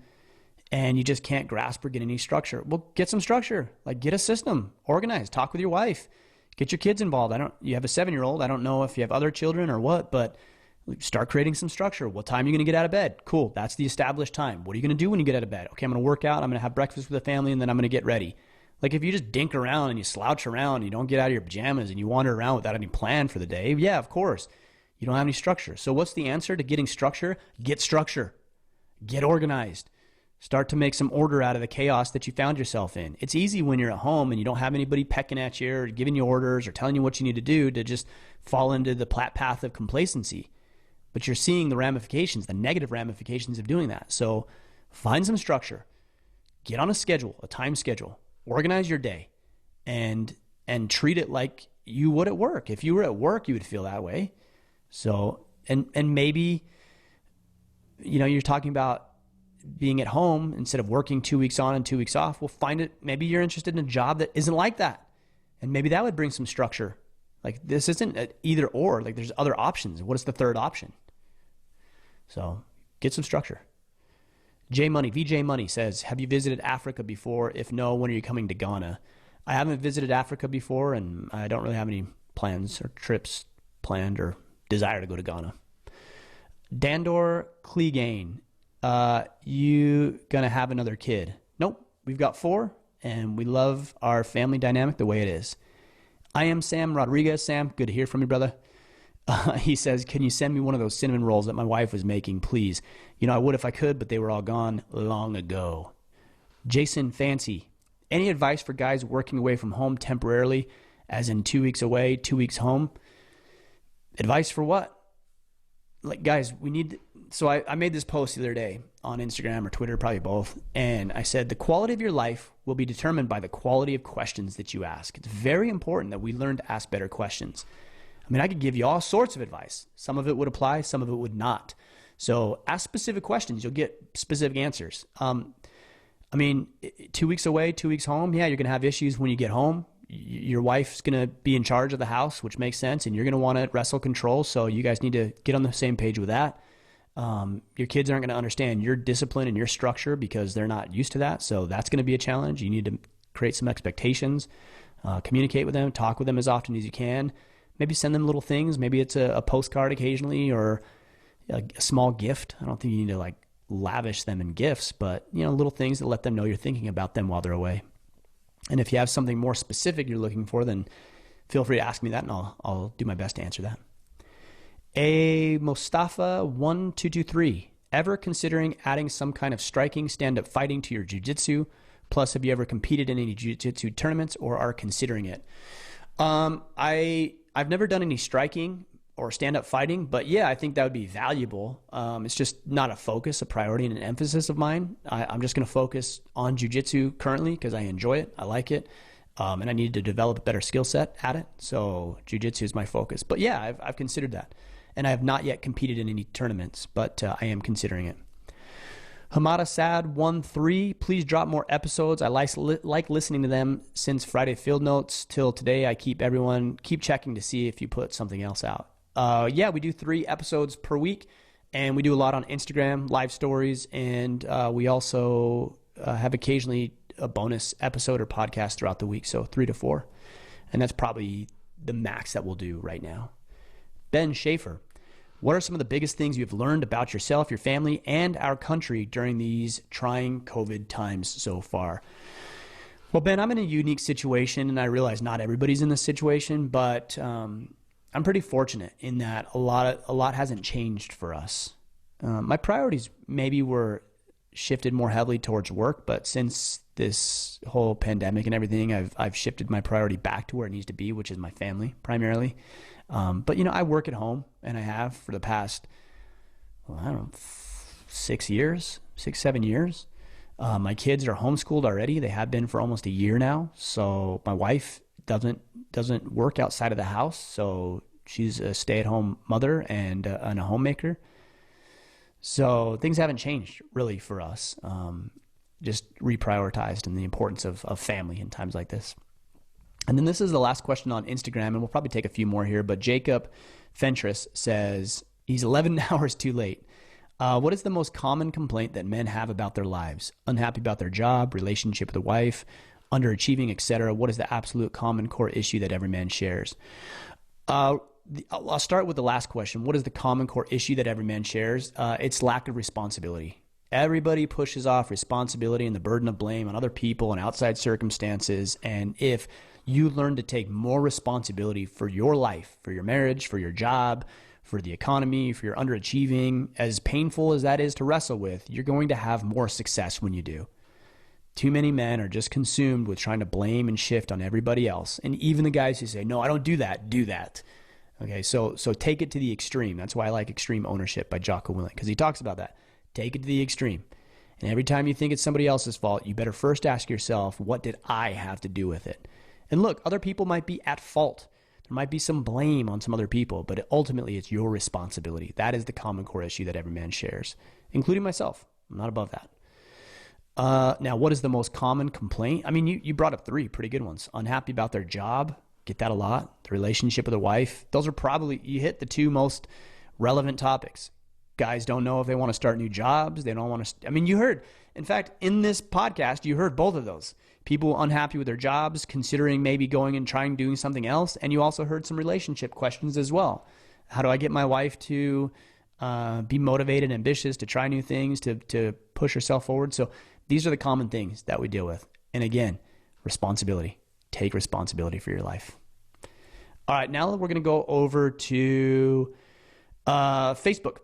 and you just can't grasp or get any structure. Well, get some structure. Like, get a system, organize, talk with your wife. Get your kids involved. You have a 7-year-old. I don't know if you have other children or what, but start creating some structure. What time are you going to get out of bed? Cool. That's the established time. What are you going to do when you get out of bed? Okay, I'm going to work out. I'm going to have breakfast with the family, and then I'm going to get ready. Like if you just dink around and you slouch around, and you don't get out of your pajamas and you wander around without any plan for the day, yeah, of course, you don't have any structure. So what's the answer to getting structure? Get structure. Get organized. Start to make some order out of the chaos that you found yourself in. It's easy when you're at home and you don't have anybody pecking at you or giving you orders or telling you what you need to do to just fall into the path of complacency. But you're seeing the ramifications, the negative ramifications of doing that. So find some structure. Get on a schedule, a time schedule. Organize your day and treat it like you would at work. If you were at work, you would feel that way. So, and maybe, you're talking about being at home instead of working 2 weeks on and 2 weeks off. Well, find it. Maybe you're interested in a job that isn't like that. And maybe that would bring some structure. Like this isn't either or, like there's other options. What is the third option? So get some structure. VJ Money says, have you visited Africa before? If no, when are you coming to Ghana? I haven't visited Africa before, and I don't really have any plans or trips planned or desire to go to Ghana. Dandor Clegane, you gonna have another kid? Nope, we've got 4, and we love our family dynamic the way it is. I am Sam Rodriguez. Sam, good to hear from you, brother. He says, can you send me one of those cinnamon rolls that my wife was making, please? I would if I could, but they were all gone long ago. Jason Fancy, any advice for guys working away from home temporarily, as in 2 weeks away, 2 weeks home? Advice for what? Like, guys, so I made this post the other day on Instagram or Twitter, probably both, and I said the quality of your life will be determined by the quality of questions that you ask. It's very important that we learn to ask better questions. I could give you all sorts of advice. Some of it would apply, some of it would not. So ask specific questions. You'll get specific answers. 2 weeks away, 2 weeks home, yeah, you're going to have issues when you get home. Your wife's going to be in charge of the house, which makes sense, and you're going to want to wrestle control, so you guys need to get on the same page with that. Your kids aren't going to understand your discipline and your structure because they're not used to that, so that's going to be a challenge. You need to create some expectations, communicate with them, talk with them as often as you can. Maybe send them little things. Maybe it's a postcard occasionally or a small gift. I don't think you need to lavish them in gifts, but little things that let them know you're thinking about them while they're away. And if you have something more specific you're looking for, then feel free to ask me that, and I'll do my best to answer that. A Mustafa1223, ever considering adding some kind of striking, stand-up fighting to your jiu-jitsu? Plus, have you ever competed in any jiu-jitsu tournaments or are considering it? I've never done any striking or stand-up fighting, but yeah, I think that would be valuable. It's just not a focus, a priority, and an emphasis of mine. I'm just going to focus on jiu-jitsu currently because I enjoy it, I like it, and I need to develop a better skill set at it. So jiu-jitsu is my focus. But yeah, I've considered that, and I have not yet competed in any tournaments, but I am considering it. Hamada Sad 13, please drop more episodes. I like listening to them since Friday Field Notes till today. I keep checking to see if you put something else out. Yeah, we do 3 episodes per week, and we do a lot on Instagram, live stories, and we also have occasionally a bonus episode or podcast throughout the week, so 3 to 4. And that's probably the max that we'll do right now. Ben Schaefer, what are some of the biggest things you've learned about yourself, your family, and our country during these trying COVID times so far? Well, Ben, I'm in a unique situation, and I realize not everybody's in this situation, but I'm pretty fortunate in that a lot hasn't changed for us. My priorities maybe were shifted more heavily towards work, but since this whole pandemic and everything, I've shifted my priority back to where it needs to be, which is my family primarily. But I work at home, and I have for the past, 6, 7 years. My kids are homeschooled already. They have been for almost a year now. So my wife doesn't work outside of the house. So she's a stay-at-home mother and a homemaker. So things haven't changed really for us. Just reprioritized in the importance of family in times like this. And then this is the last question on Instagram, and we'll probably take a few more here, but Jacob Fentress says he's 11 hours too late. What is the most common complaint that men have about their lives? Unhappy about their job, relationship with a wife, underachieving, etc. What is the absolute common core issue that every man shares? I'll start with the last question. What is the common core issue that every man shares? It's lack of responsibility. Everybody pushes off responsibility and the burden of blame on other people and outside circumstances. And if you learn to take more responsibility for your life, for your marriage, for your job, for the economy, for your underachieving, as painful as that is to wrestle with, you're going to have more success when you do. Too many men are just consumed with trying to blame and shift on everybody else. And even the guys who say, no, I don't do that, do that. Okay, so take it to the extreme. That's why I like Extreme Ownership by Jocko Willink, because he talks about that. Take it to the extreme. And every time you think it's somebody else's fault, you better first ask yourself, what did I have to do with it? And look, other people might be at fault. There might be some blame on some other people, but ultimately it's your responsibility. That is the common core issue that every man shares, including myself. I'm not above that. Now, what is the most common complaint? I mean, you brought up 3 pretty good ones. Unhappy about their job. Get that a lot. The relationship with their wife. Those are probably, you hit the 2 most relevant topics. Guys don't know if they want to start new jobs. They don't want to, I mean, you heard, in fact, in this podcast, you heard both of those. People unhappy with their jobs, considering maybe going and trying doing something else. And you also heard some relationship questions as well. How do I get my wife to be motivated and ambitious, to try new things, to push herself forward? So these are the common things that we deal with. And again, responsibility. Take responsibility for your life. All right, now we're going to go over to Facebook.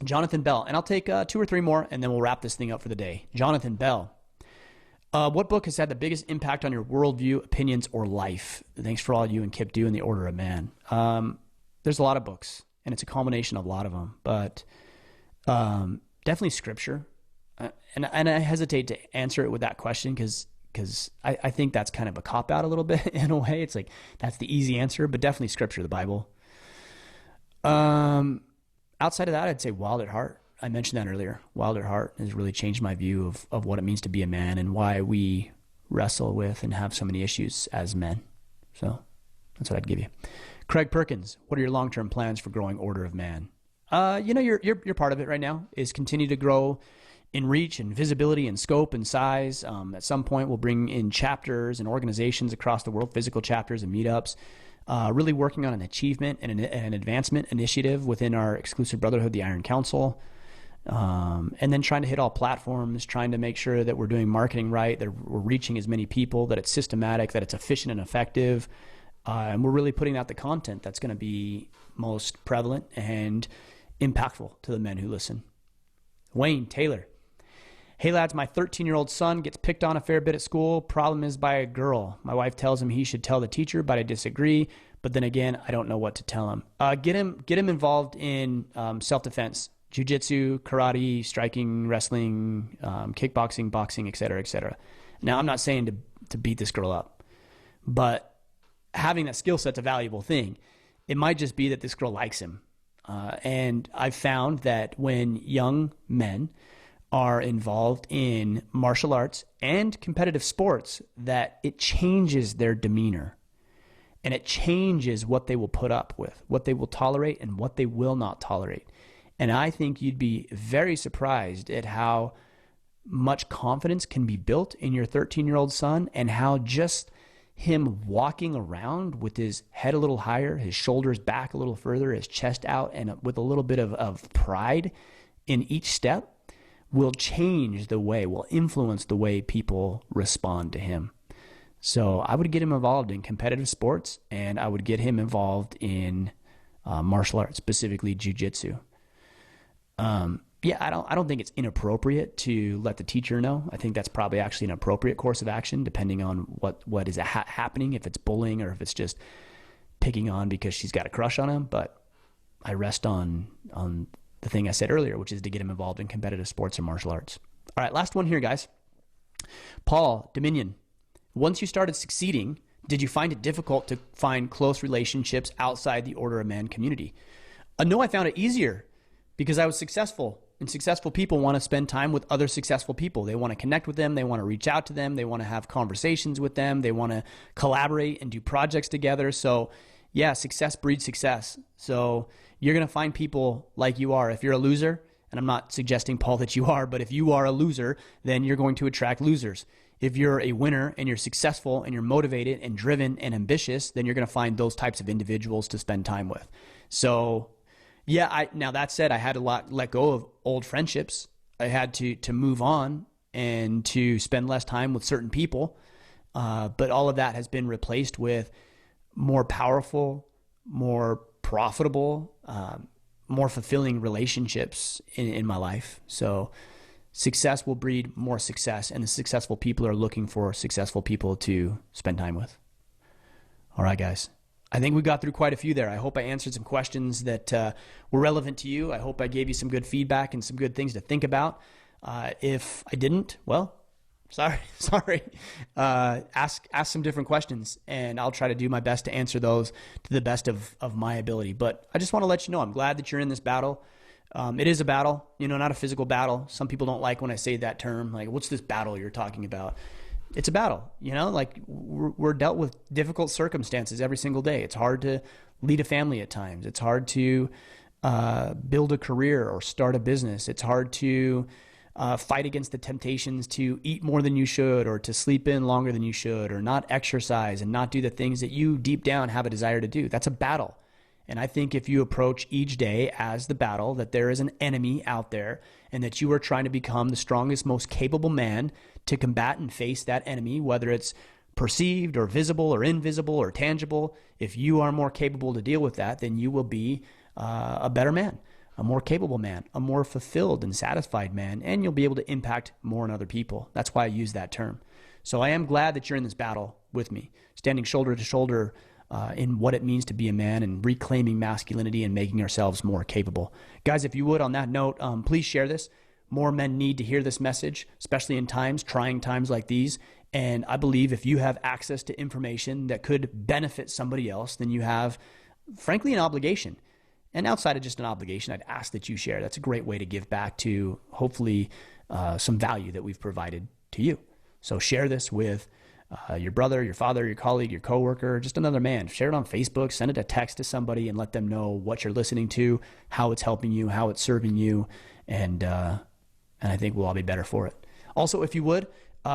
Jonathan Bell. And I'll take 2 or 3 more, and then we'll wrap this thing up for the day. Jonathan Bell. What book has had the biggest impact on your worldview, opinions, or life? Thanks for all you and Kip do in the Order of Man. There's a lot of books, and it's a combination of a lot of them, but definitely Scripture. And I hesitate to answer it with that question because I think that's kind of a cop-out a little bit in a way. It's like, that's the easy answer, but definitely Scripture, the Bible. Outside of that, I'd say Wild at Heart. I mentioned that earlier. Wild at Heart has really changed my view of what it means to be a man and why we wrestle with and have so many issues as men. So that's what I'd give you. Craig Perkins, what are your long-term plans for growing Order of Man? You're part of it right now, is continue to grow in reach and visibility and scope and size. At some point, we'll bring in chapters and organizations across the world, physical chapters and meetups, really working on an achievement and an advancement initiative within our exclusive brotherhood, the Iron Council. And then trying to hit all platforms, trying to make sure that we're doing marketing right, that we're reaching as many people, that it's systematic, that it's efficient and effective. And we're really putting out the content that's going to be most prevalent and impactful to the men who listen. Wayne Taylor. Hey lads, my 13-year-old son gets picked on a fair bit at school. Problem is by a girl. My wife tells him he should tell the teacher, but I disagree. But then again, I don't know what to tell him. Get him involved in self-defense, jiu-jitsu, karate, striking, wrestling, kickboxing, boxing, et cetera, et cetera. Now, I'm not saying to beat this girl up, but having that skill set's a valuable thing. It might just be that this girl likes him. And I've found that when young men are involved in martial arts and competitive sports, that it changes their demeanor and it changes what they will put up with, what they will tolerate and what they will not tolerate. And I think you'd be very surprised at how much confidence can be built in your 13-year-old son, and how just him walking around with his head a little higher, his shoulders back a little further, his chest out, and with a little bit of pride in each step will change the way, will influence the way people respond to him. So I would get him involved in competitive sports, and I would get him involved in martial arts, specifically jiu-jitsu. I don't think it's inappropriate to let the teacher know. I think that's probably actually an appropriate course of action, depending on what is happening, if it's bullying or if it's just picking on because she's got a crush on him. But I rest on the thing I said earlier, which is to get him involved in competitive sports and martial arts. All right, last one here, guys. Paul Dominion. Once you started succeeding, did you find it difficult to find close relationships outside the Order of Man community? No, I found it easier because I was successful, and successful people want to spend time with other successful people. They want to connect with them. They want to reach out to them. They want to have conversations with them. They want to collaborate and do projects together. So yeah, success breeds success. So you're going to find people like you are. If you're a loser, and I'm not suggesting, Paul, that you are, but if you are a loser, then you're going to attract losers. If you're a winner and you're successful and you're motivated and driven and ambitious, then you're going to find those types of individuals to spend time with. So yeah, now that said, I had to let go of old friendships. I had to move on and to spend less time with certain people. But all of that has been replaced with more powerful, more profitable, more fulfilling relationships in my life. So success will breed more success, and the successful people are looking for successful people to spend time with. All right, guys. I think we got through quite a few there. I hope I answered some questions that were relevant to you. I hope I gave you some good feedback and some good things to think about. If I didn't, well, sorry. Ask some different questions, and I'll try to do my best to answer those to the best of my ability. But I just want to let you know, I'm glad that you're in this battle. It is a battle, not a physical battle. Some people don't like when I say that term. Like, what's this battle you're talking about? It's a battle, like we're dealt with difficult circumstances every single day. It's hard to lead a family at times. It's hard to build a career or start a business. It's hard to fight against the temptations to eat more than you should, or to sleep in longer than you should, or not exercise and not do the things that you deep down have a desire to do. That's a battle. And I think if you approach each day as the battle, that there is an enemy out there and that you are trying to become the strongest, most capable man to combat and face that enemy, whether it's perceived or visible or invisible or tangible, if you are more capable to deal with that, then you will be a better man, a more capable man, a more fulfilled and satisfied man, and you'll be able to impact more in other people. That's why I use that term. So I am glad that you're in this battle with me, standing shoulder to shoulder in what it means to be a man and reclaiming masculinity and making ourselves more capable. Guys, if you would, on that note, please share this. More men need to hear this message, especially in trying times like these. And I believe if you have access to information that could benefit somebody else, then you have, frankly, an obligation. And outside of just an obligation, I'd ask that you share. That's a great way to give back to, hopefully, some value that we've provided to you. So share this with your brother, your father, your colleague, your coworker, just another man. Share it on Facebook, send it a text to somebody and let them know what you're listening to, how it's helping you, how it's serving you, and I think we'll all be better for it. Also, if you would,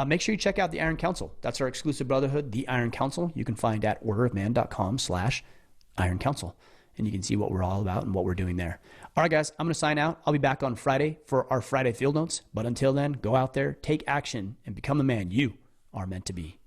make sure you check out the Iron Council. That's our exclusive brotherhood, the Iron Council. You can find at orderofman.com/Iron Council, and you can see what we're all about and what we're doing there. All right, guys, I'm going to sign out. I'll be back on Friday for our Friday Field Notes. But until then, go out there, take action, and become the man you are meant to be.